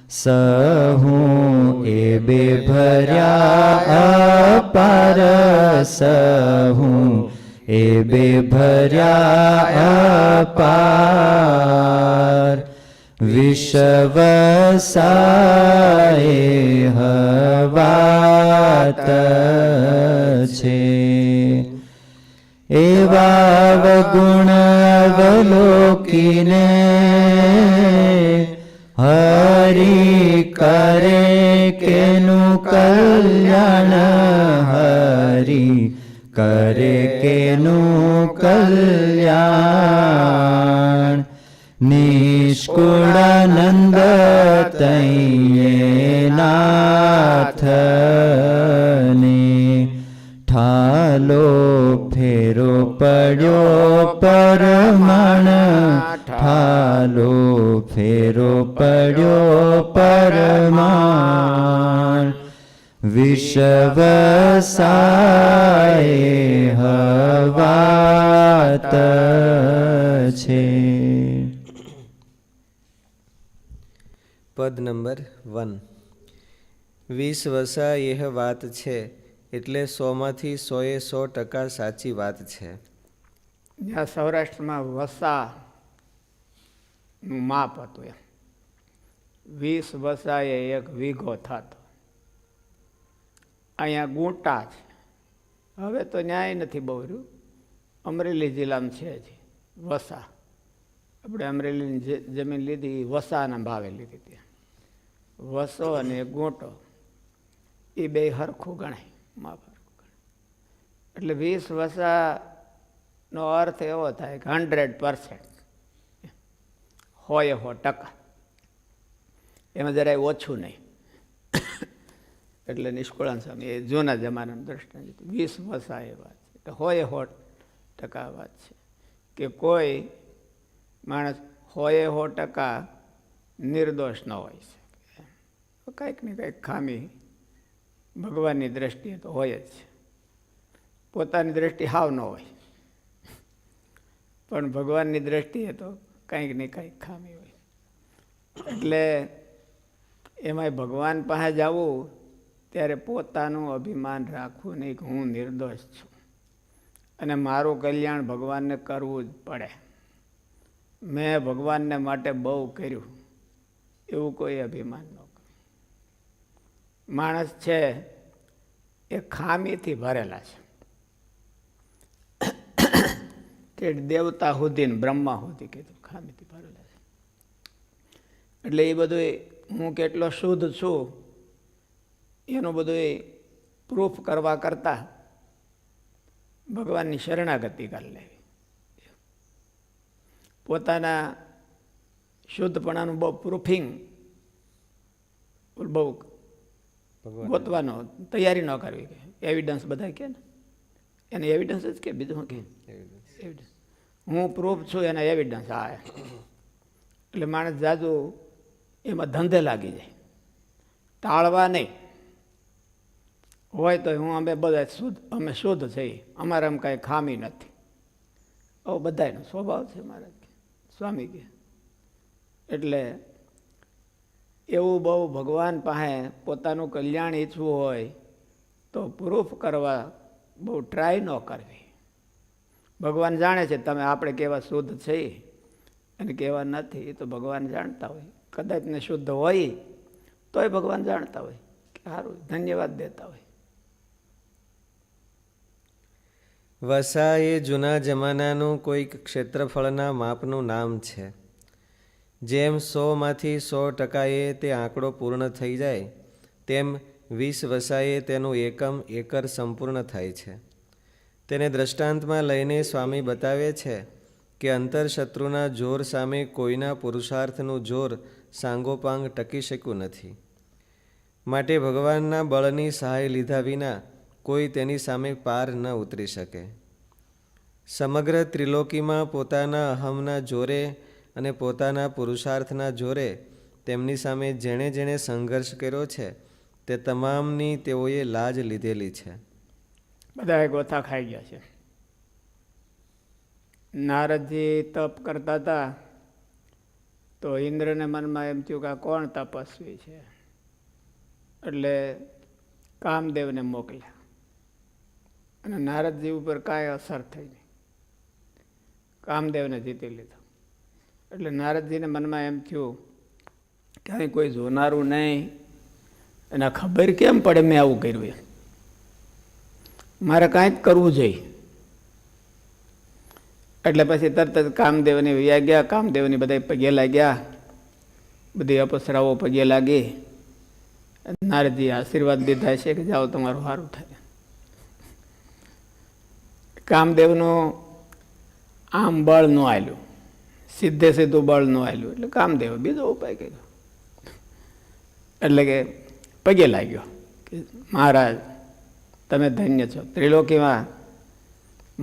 સહું એ બે ભર્યા અપાર, સહું એ બે ભર્યા અપાર. વિષવસાય હવાત છે. એવા અવગુણ અવલોકીને હરિ કરે કેનું કલ્યાણ, હરિ કરે કેનું કલ્યાણ. નિષ્કુળાનંદ તૈયે નાથને ઠાલો ફેરો પડ્યો પરમાણ, ઠાલો ફેરો પડ્યો પરમાણ. વિષવસાય હવાત છે. પદ નંબર 1. 20 વસા એહ વાત છે એટલે 100માંથી 100% સાચી વાત છે. જ્યાં સૌરાષ્ટ્રમાં વસાનું માપ હતું એમ 20 વસાએ એક વીઘો થતો. અહીંયા ગુંટા છે. હવે તો ન્યાય નથી બહુ રહ્યું. અમરેલી જિલ્લામાં છે જ વસા. આપણે અમરેલીની જમીન લીધી વસાના ભાવે લીધી ત્યાં. વસો અને ગોંટો એ બે હરખું ગણાય, માપ હરખું ગણાય. એટલે 20 વસાનો અર્થ એવો થાય કે 100%, 100%. એમાં જરાય ઓછું નહીં. એટલે નિષ્કુળાનંદ સ્વામી એ જૂના જમાનાનું દ્રષ્ટાંત 20 વસા એ વાત છે. એટલે 100% વાત છે કે કોઈ માણસ 100% નિર્દોષ ન હોય શકે. કંઈક ને કંઈક ખામી ભગવાનની દ્રષ્ટિએ તો હોય જ છે. પોતાની દ્રષ્ટિ હાવ ન હોય, પણ ભગવાનની દ્રષ્ટિએ તો કંઈક ને કંઈક ખામી હોય. એટલે એમાંય ભગવાન પાસે જવું ત્યારે પોતાનું અભિમાન રાખવું નહીં કે હું નિર્દોષ છું અને મારું કલ્યાણ ભગવાનને કરવું જ પડે. મેં ભગવાનને માટે બહુ કર્યું એવું કોઈ અભિમાન ન કરે. માણસ છે એ ખામીથી ભરેલા છે. તે દેવતા સુધી ને બ્રહ્મા સુધી કીધું ખામીથી ભરેલા છે. એટલે એ બધું હું કેટલો શુદ્ધ છું એનું બધું પ્રૂફ કરવા કરતાં ભગવાનની શરણાગતિ કરી લેવી. પોતાના શુદ્ધપણાનું બહુ પ્રૂફિંગ બહુ ગોતવાનો તૈયારી ન કરવી. કે એવિડન્સ બધા કે ને એને એવિડન્સ જ કે બીજું કે એવિડન્સ હું પ્રૂફ છું એના એવિડન્સ આ. એટલે માણસ જાજુ એમાં ધંધે લાગી જાય. ટાળવા નહીં હોય તો હું અમે બધા અમે શુદ્ધ છીએ, અમારે એમ કાંઈ ખામી નથી. આવો બધાનો સ્વભાવ છે મહારાજ કે સ્વામી કે. એટલે એવું બહુ ભગવાન પાસે પોતાનું કલ્યાણ ઈચ્છવું હોય તો પ્રૂફ કરવા બહુ ટ્રાય ન કરવી. ભગવાન જાણે છે તમે આપણે કેવા શુદ્ધ છીએ અને કેવા નથી એ તો ભગવાન જાણતા હોય. કદાચ ને શુદ્ધ હોય તોય ભગવાન જાણતા હોય કે સારું ધન્યવાદ દેતા હોય. વસા એ જૂના જમાનાનું કોઈક ક્ષેત્રફળના માપનું નામ છે. જેમ 100માંથી 100% તે આંકડો પૂર્ણ થઈ જાય તેમ 20 વસાએ તેનું એકમ એકર સંપૂર્ણ થાય છે. તેને દ્રષ્ટાંતમાં લઈને સ્વામી બતાવે છે કે અંતરશત્રુના જોર સામે કોઈના પુરુષાર્થનું જોર સાંગોપાંગ ટકી શક્યું નથી. માટે ભગવાનના બળની સહાય લીધા વિના કોઈ તેની સામે પાર ન ઉતરી શકે. સમગ્ર ત્રિલોકીમાં પોતાના અહમના જોરે અને પોતાના પુરુષાર્થના જોરે તેમની સામે જેણે જેણે સંઘર્ષ કર્યો છે તે તમામની તેઓએ લાજ લીધેલી છે. બધા ગોથા ખાઈ ગયા છે. નારદજી તપ કરતા હતા તો ઇન્દ્રને મનમાં એમ થયું કે આ કોણ તપસ્વી છે, એટલે કામદેવને મોકલ્યા અને નારદજી ઉપર કાંઈ અસર થઈ નહીં, કામદેવને જીતી લીધો. એટલે નારદજીને મનમાં એમ થયું કે અહીં કોઈ જોનારું નહીં, અને ખબર કેમ પડે મેં આવું કર્યું, એમ મારે કાંઈક કરવું જોઈએ. એટલે પછી તરત જ કામદેવની વ્યા ગયા, કામદેવની બધા પગે લાગ્યા, બધી અપસરાઓ પગે લાગી. નારદજી આશીર્વાદ દીધા છે કે જાઓ તમારું સારું થાય. કામદેવનું આમ બળ ન આવેલું, સીધે સીધું બળ ન આવેલું, એટલે કામદેવ બીજો ઉપાય કર્યો. એટલે કે પગે લાગ્યો કે મહારાજ તમે ધન્ય છો, ત્રિલોકીમાં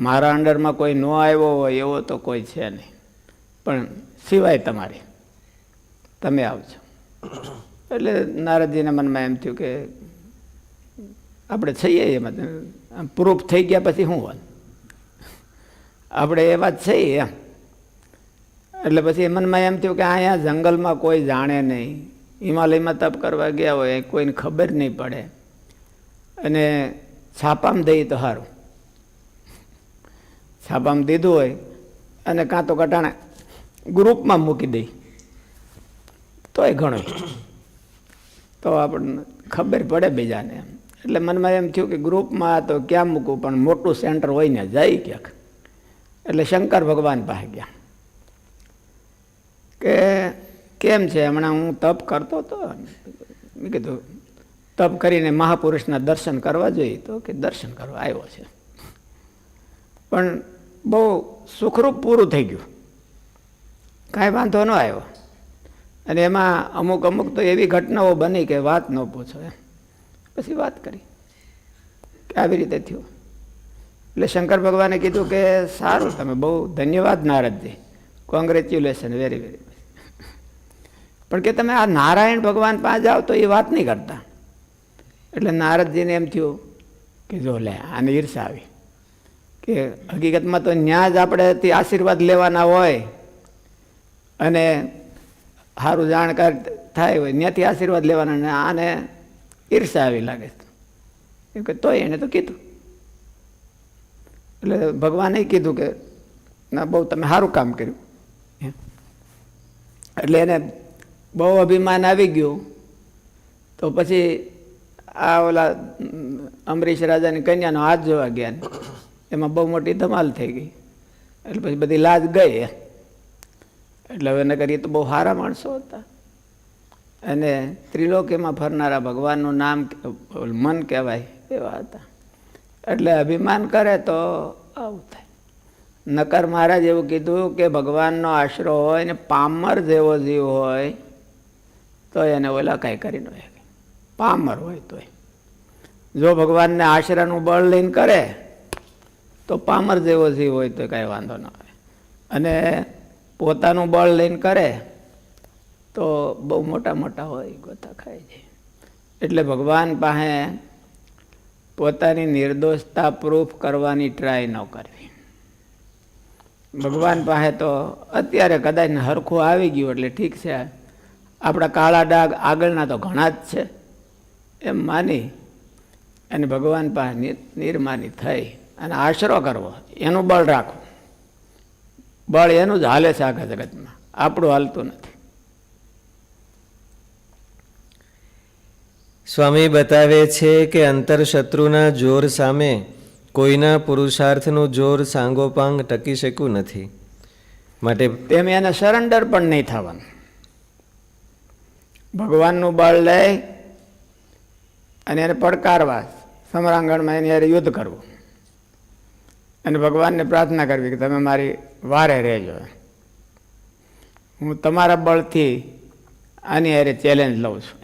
મારા અંડરમાં કોઈ ન આવ્યો હોય એવો તો કોઈ છે નહીં, પણ સિવાય તમારી તમે આવજો. એટલે નારદજીના મનમાં એમ થયું કે આપણે છીએ એમાં પ્રૂફ થઈ ગયા પછી શું વાત, આપણે એ વાત છીએ એમ. એટલે પછી મનમાં એમ થયું કે અહીંયા જંગલમાં કોઈ જાણે નહીં, હિમાલયમાં તપ કરવા ગયા હોય કોઈને ખબર નહીં પડે, અને છાપામાં દઈએ તો સારું, છાપામાં દીધું હોય અને કાં તો કટાણે ગ્રુપમાં મૂકી દઈ તોય ઘણો, તો આપણને ખબર પડે બીજાને એમ. એટલે મનમાં એમ થયું કે ગ્રુપમાં તો ક્યાં મૂકવું, પણ મોટું સેન્ટર હોય ને જાય ક્યાંક. એટલે શંકર ભગવાન પાસે ગયા કે કેમ છે, હમણાં હું તપ કરતો હતો, મેં કીધું તપ કરીને મહાપુરુષના દર્શન કરવા જોઈએ, તો કે દર્શન કરવા આવ્યો છે, પણ બહુ સુખરૂપ પૂરું થઈ ગયું, કાંઈ વાંધો ન આવ્યો. અને એમાં અમુક અમુક તો એવી ઘટનાઓ બની કે વાત ન પૂછો એમ. પછી વાત કરી કે આવી રીતે થયું. એટલે શંકર ભગવાને કીધું કે સારું, તમે બહુ ધન્યવાદ નારદજી, કોંગ્રેચ્યુલેશન, વેરી વેરી. પણ કે તમે આ નારાયણ ભગવાન પાસે જાઓ તો એ વાત નહીં કરતા. એટલે નારદજીને એમ થયું કે જો લે આને ઈર્ષા આવી, કે હકીકતમાં તો ન્યા જ આપણે આશીર્વાદ લેવાના હોય અને સારું જાણકાર થાય હોય, ત્યાંથી આશીર્વાદ લેવાના, ને આને ઈર્ષા આવી લાગે એમ કે તોય એને તો કીધું. એટલે ભગવાને કીધું કે ના બહુ તમે સારું કામ કર્યું. એટલે એને બહુ અભિમાન આવી ગયું. તો પછી આ ઓલા અમરીશ રાજાની કન્યાનો હાથ જોવા ગયા, એમાં બહુ મોટી ધમાલ થઈ ગઈ. એટલે પછી બધી લાજ ગઈ. એટલે હવે નકર એ તો બહુ સારા માણસો હતા, અને ત્રિલોકીમાં ફરનારા ભગવાનનું નામ મન કહેવાય એવા હતા. એટલે અભિમાન કરે તો આવું થાય. નકર મહારાજ એવું કીધું કે ભગવાનનો આશરો હોય ને પામર જેવો જીવ હોય તો એને ઓલા કાંઈ કરી ન શકે, પામર હોય તોય. જો ભગવાનને આશરાનું બળ લઈને કરે તો પામર જેવો જીવ હોય તો કાંઈ વાંધો ન આવે, અને પોતાનું બળ લઈને કરે તો બહુ મોટા મોટા હોય, ગોતા ખાય છે. એટલે ભગવાન પાસે પોતાની નિર્દોષતા પ્રૂફ કરવાની ટ્રાય ન કરવી. ભગવાન પાસે તો અત્યારે કદાચ હરખું આવી ગયું એટલે ઠીક છે, આપણા કાળા ડાઘ આગળના તો ઘણા જ છે એમ માની અને ભગવાન પાસે નિર્માની થઈ અને આશરો કરવો, એનું બળ રાખવું. બળ એનું જ હાલે છે આખા જગતમાં, આપણું હાલતું નથી. સ્વામી બતાવે છે કે અંતરશત્રુના જોર સામે કોઈના પુરુષાર્થનું જોર સાંગોપાંગ ટકી શકતું નથી. માટે તેમ એને સરેન્ડર પણ નહીં થવાનું. ભગવાનનું બળ લઈ અને એને પડકારવા, સમરાંગણમાં એની હારે યુદ્ધ કરવું અને ભગવાનને પ્રાર્થના કરવી કે તમે મારી વારે રહેજો, હું તમારા બળથી આની હારે ચેલેન્જ લઉં છું.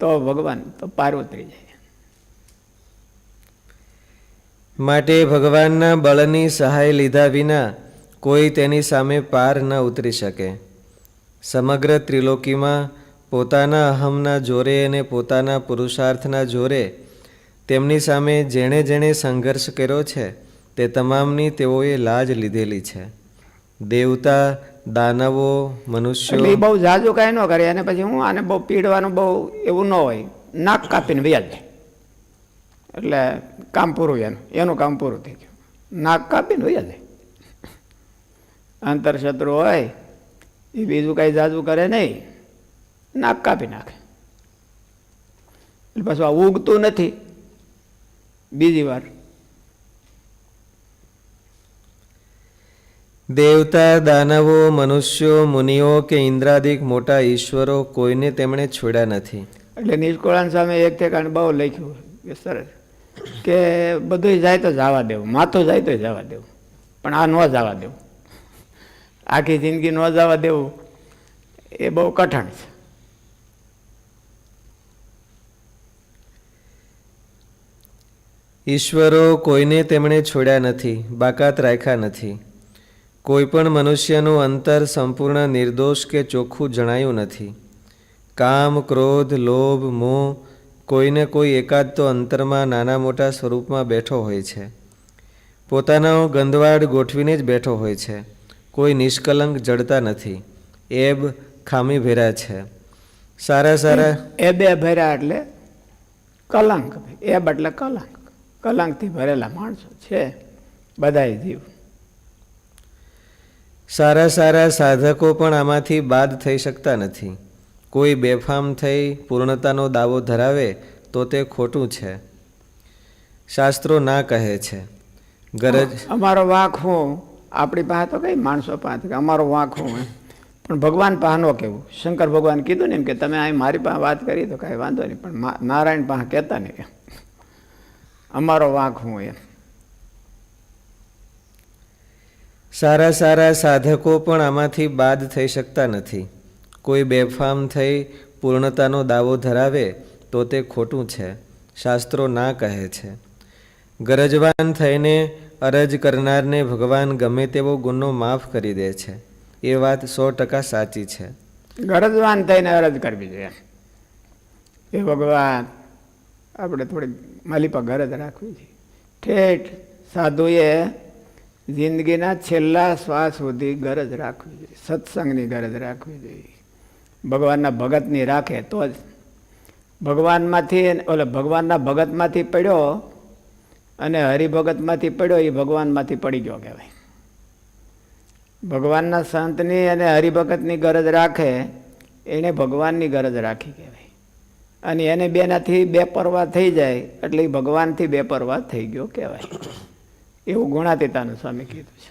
તો ભગવાન તો પાર ઉતરી જાય. માટે ભગવાનના બળની સહાય લીધા વિના કોઈ તેની સામે પાર ન ઉતરી શકે. સમગ્ર ત્રિલોકીમાં પોતાના અહમના જોરે અને પોતાના પુરુષાર્થના જોરે તેમની સામે જેણે જેણે સંઘર્ષ કર્યો છે તે તમામની તેઓએ લાજ લીધેલી છે. દેવતા દાનવો એટલે મનુષ્યો એ બહુ જાજુ કાંઈ ન કરે અને પછી હું આને બહુ પીડવાનું બહુ એવું ન હોય, નાક કાપીને વ્યાજ જાય એટલે કામ પૂરું, એનું કામ પૂરું થઈ ગયું. નાક કાપીને વ્યાજ જાય. અંતરશત્રુ હોય એ બીજું કાંઈ જાજુ કરે નહીં, નાક કાપી નાખે. એટલે પાછું આ ઉગતું નથી બીજી વાર. દેવતા, દાનવો, મનુષ્યો, મુનિઓ કે ઇન્દ્રાદિક મોટા ઈશ્વરો કોઈને તેમણે છોડ્યા નથી. એટલે નિષ્કુળાન સામે એક ઠેકાણે બહુ લખ્યું કે સરસ કે બધું જાય તો જવા દેવું, માથું જાય તો જવા દેવું, પણ આ ન જવા દેવું, આખી જિંદગી ન જવા દેવું એ બહુ કઠણ છે. ઈશ્વરો કોઈને તેમણે છોડ્યા નથી, બાકાત રાખ્યા નથી. કોઈ પણ મનુષ્યનું અંતર સંપૂર્ણ નિર્દોષ કે ચોખ્ખું જણાયું નથી. કામ, ક્રોધ, લોભ, મોહ કોઈને કોઈ એકાદ તો અંતરમાં નાના મોટા સ્વરૂપમાં બેઠો હોય છે. પોતાનો ગંદવાડ ગોઠવીને જ બેઠો હોય છે. કોઈ નિષ્કલંક જડતા નથી, એબ ખામી ભેરા છે. સારા સારા એ બે ભર્યા એટલે કલંક, એબ એટલે કલંક, કલંકથી ભરેલા માણસો છે બધાય જીવ. સારા સારા સાધકો પણ આમાંથી બાદ થઈ શકતા નથી. કોઈ બેફામ થઈ પૂર્ણતાનો દાવો ધરાવે તો તે ખોટું છે. શાસ્ત્રો ના કહે છે. ગરજ અમારો વાંક હું, આપણી પાસે તો કઈ માણસો પાસે અમારો વાંક હું, પણ ભગવાન પાસે ન કહેવું. શંકર ભગવાન કીધું ને એમ કે તમે અહીં મારી પાસે વાત કરી તો કાંઈ વાંધો નહીં, પણ નારાયણ પાસે કહેતા નહીં એમ અમારો વાંક હું એમ. સારા સારા સાધકો પણ આમાંથી બાદ થઈ શકતા નથી. કોઈ બેફામ થઈ પૂર્ણતાનો દાવો ધરાવે તો તે ખોટું છે. શાસ્ત્રો ના કહે છે. ગરજવાન થઈને અરજ કરનારને ભગવાન ગમે તેવો ગુનો માફ કરી દે છે. એ વાત 100% સાચી છે. ગરજવાન થઈને અરજ કરવી જોઈએ એ ભગવાન આપણે થોડી માલી પર ગરજ રાખવી છે. ઠેઠ સાધુએ જિંદગીના છેલ્લા શ્વાસ સુધી ગરજ રાખવી જોઈએ, સત્સંગની ગરજ રાખવી જોઈએ. ભગવાનના ભગતની રાખે તો જ ભગવાનમાંથી ભગવાનના ભગતમાંથી પડ્યો અને હરિભગતમાંથી પડ્યો એ ભગવાનમાંથી પડી ગયો કહેવાય. ભગવાનના સંતની અને હરિભગતની ગરજ રાખે એણે ભગવાનની ગરજ રાખી કહેવાય. અને એને બેનાથી બેપરવા થઈ જાય એટલે એ ભગવાનથી બેપરવા થઈ ગયો કહેવાય. એવું ગુણાતીતાનું સ્વામી કીધું છે.